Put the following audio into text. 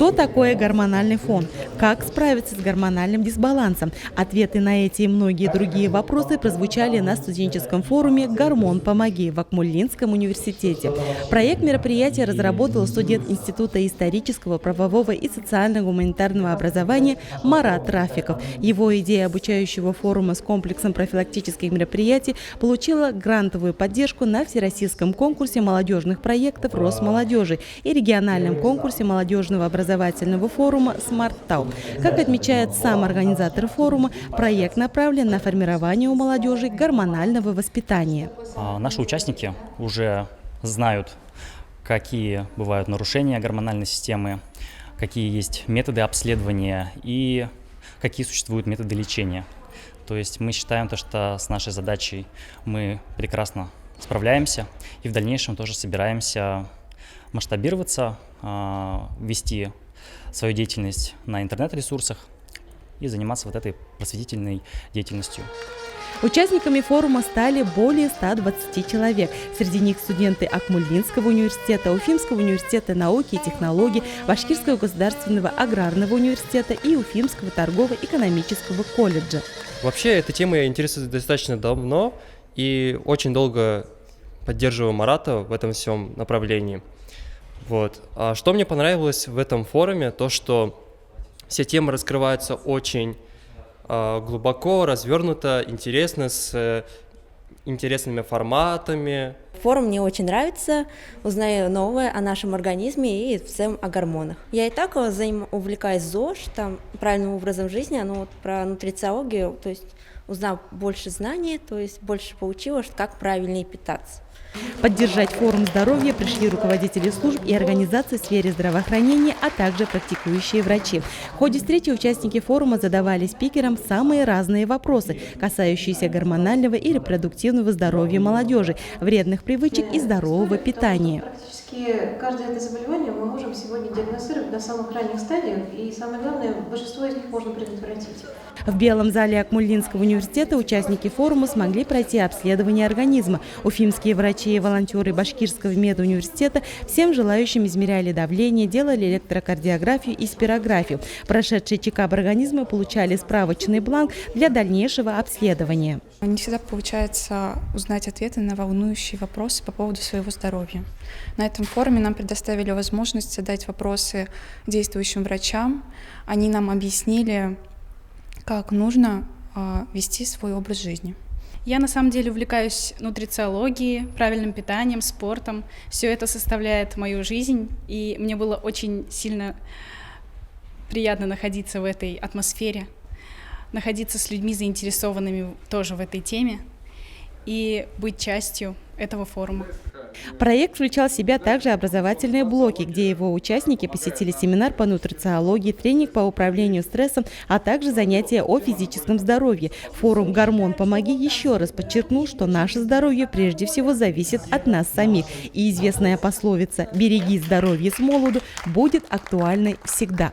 Что такое гормональный фон? Как справиться с гормональным дисбалансом? Ответы на эти и многие другие вопросы прозвучали на студенческом форуме «Гормон, помоги» в Акмолинском университете. Проект мероприятия разработал студент Института исторического, правового и социально-гуманитарного образования Марат Рафиков. Его идея обучающего форума с комплексом профилактических мероприятий получила грантовую поддержку на Всероссийском конкурсе молодежных проектов Росмолодежи и региональном конкурсе молодежного образовательного форума «Смарт-Тау». Как отмечает сам организатор форума, проект направлен на формирование у молодежи гормонального воспитания. Наши участники уже знают, какие бывают нарушения гормональной системы, какие есть методы обследования и какие существуют методы лечения. То есть мы считаем, что с нашей задачей мы прекрасно справляемся и в дальнейшем тоже собираемся масштабироваться, вести свою деятельность на интернет-ресурсах и заниматься вот этой просветительной деятельностью. Участниками форума стали более 120 человек. Среди них студенты Акмолинского университета, Уфимского университета науки и технологий, Башкирского государственного аграрного университета и Уфимского торгово-экономического колледжа. Вообще, эта тема я интересуюсь достаточно давно и очень долго поддерживаю Марата в этом всем направлении. А что мне понравилось в этом форуме, то что все темы раскрываются очень глубоко, развернуто, интересно, с интересными форматами. Форум мне очень нравится, узнаю новое о нашем организме и в целом о гормонах. Я и так увлекаюсь ЗОЖ, правильным образом жизни, про нутрициологию, то есть узнав больше знаний, то есть больше поучилась, как правильнее питаться. Поддержать форум здоровья пришли руководители служб и организаций в сфере здравоохранения, а также практикующие врачи. В ходе встречи участники форума задавали спикерам самые разные вопросы, касающиеся гормонального и репродуктивного здоровья молодежи, вредных привычек и здорового питания. Практически каждое это заболевание мы можем сегодня диагностировать на самых ранних стадиях, и самое главное, большинство из них можно предотвратить. В Белом зале Акмолинского университета участники форума смогли пройти обследование организма. Уфимские врачи и волонтеры Башкирского медуниверситета всем желающим измеряли давление, делали электрокардиографию и спирографию. Прошедшие чекап организма получали справочный бланк для дальнейшего обследования. Не всегда получается узнать ответы на волнующие вопросы по поводу своего здоровья. На этом форуме нам предоставили возможность задать вопросы действующим врачам. Они нам объяснили, как нужно вести свой образ жизни. Я на самом деле увлекаюсь нутрициологией, правильным питанием, спортом. Все это составляет мою жизнь, и мне было очень сильно приятно находиться в этой атмосфере, находиться с людьми, заинтересованными тоже в этой теме, и быть частью этого форума. Проект включал в себя также образовательные блоки, где его участники посетили семинар по нутрициологии, тренинг по управлению стрессом, а также занятия о физическом здоровье. Форум «Гормон, помоги» еще раз подчеркнул, что наше здоровье прежде всего зависит от нас самих. И известная пословица «береги здоровье с молоду» будет актуальной всегда.